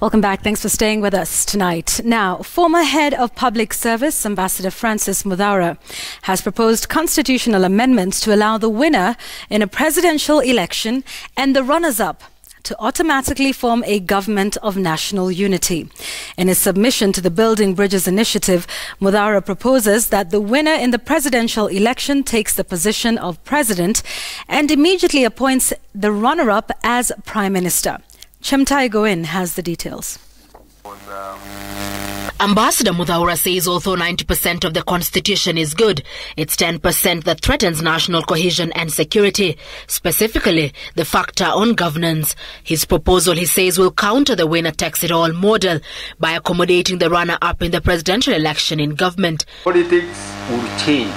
Welcome back. Thanks for staying with us tonight. Now, former head of public service, Ambassador Francis Muthaura, has proposed constitutional amendments to allow the winner in a presidential election and the runners-up to automatically form a government of national unity. In his submission to the Building Bridges initiative, Muthaura proposes that the winner in the presidential election takes the position of president and immediately appoints the runner-up as prime minister. Chemtai Goin has the details. Ambassador Muthaura says although 90% of the constitution is good, it's 10% that threatens national cohesion and security, specifically the factor on governance. His proposal, he says, will counter the winner-takes-it-all model by accommodating the runner-up in the presidential election in government. Politics will change.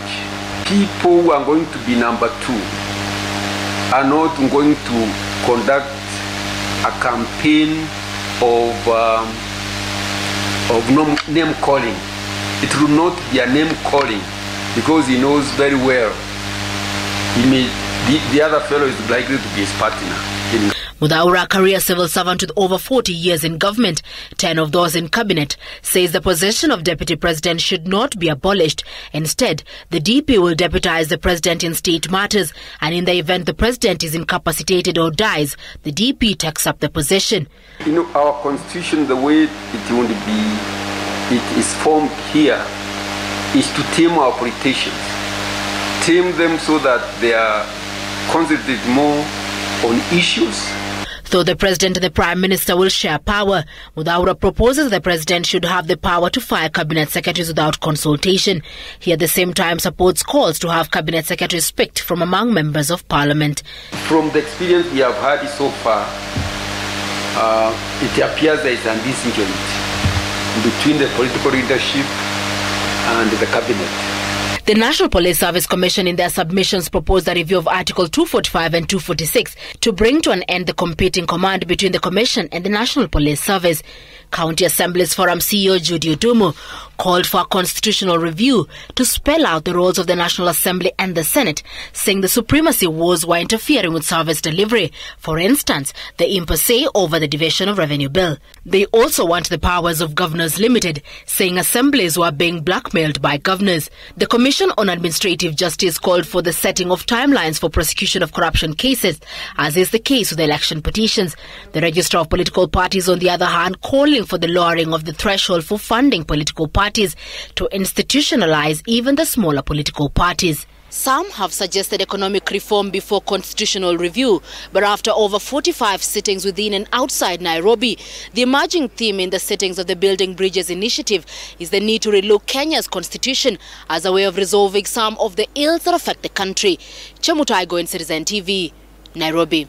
People who are going to be number two are not going to conduct a campaign of name calling. It will not be a name calling because he knows very well the other fellow is likely to be his partner. Muthaura, a career civil servant with over 40 years in government, 10 of those in cabinet, says the position of deputy president should not be abolished. Instead, the DP will deputize the president in state matters, and in the event the president is incapacitated or dies, the DP takes up the position. You know, our constitution, the way it is formed here, is to tame our politicians. Tame them so that they are concentrated more on issues. Though the president and the prime minister will share power, Muthaura proposes the president should have the power to fire cabinet secretaries without consultation. He at the same time supports calls to have cabinet secretaries picked from among members of parliament. From the experience we have had so far, it appears there is an disagreement between the political leadership and the cabinet. The National Police Service Commission in their submissions proposed a review of Article 245 and 246 to bring to an end the competing command between the Commission and the National Police Service. County Assemblies Forum CEO Judy Odumo called for a constitutional review to spell out the roles of the National Assembly and the Senate, saying the supremacy wars were interfering with service delivery. For instance, the impasse over the Division of Revenue Bill. They also want the powers of governors limited, saying assemblies were being blackmailed by governors. The Commission on Administrative Justice called for the setting of timelines for prosecution of corruption cases, as is the case with election petitions. The Register of Political Parties, on the other hand, calling for the lowering of the threshold for funding political parties to institutionalize even the smaller political parties. Some have suggested economic reform before constitutional review, but after over 45 sittings within and outside Nairobi, the emerging theme in the sittings of the Building Bridges initiative is the need to relook Kenya's constitution as a way of resolving some of the ills that affect the country. Chemtai Goin, Citizen TV, Nairobi.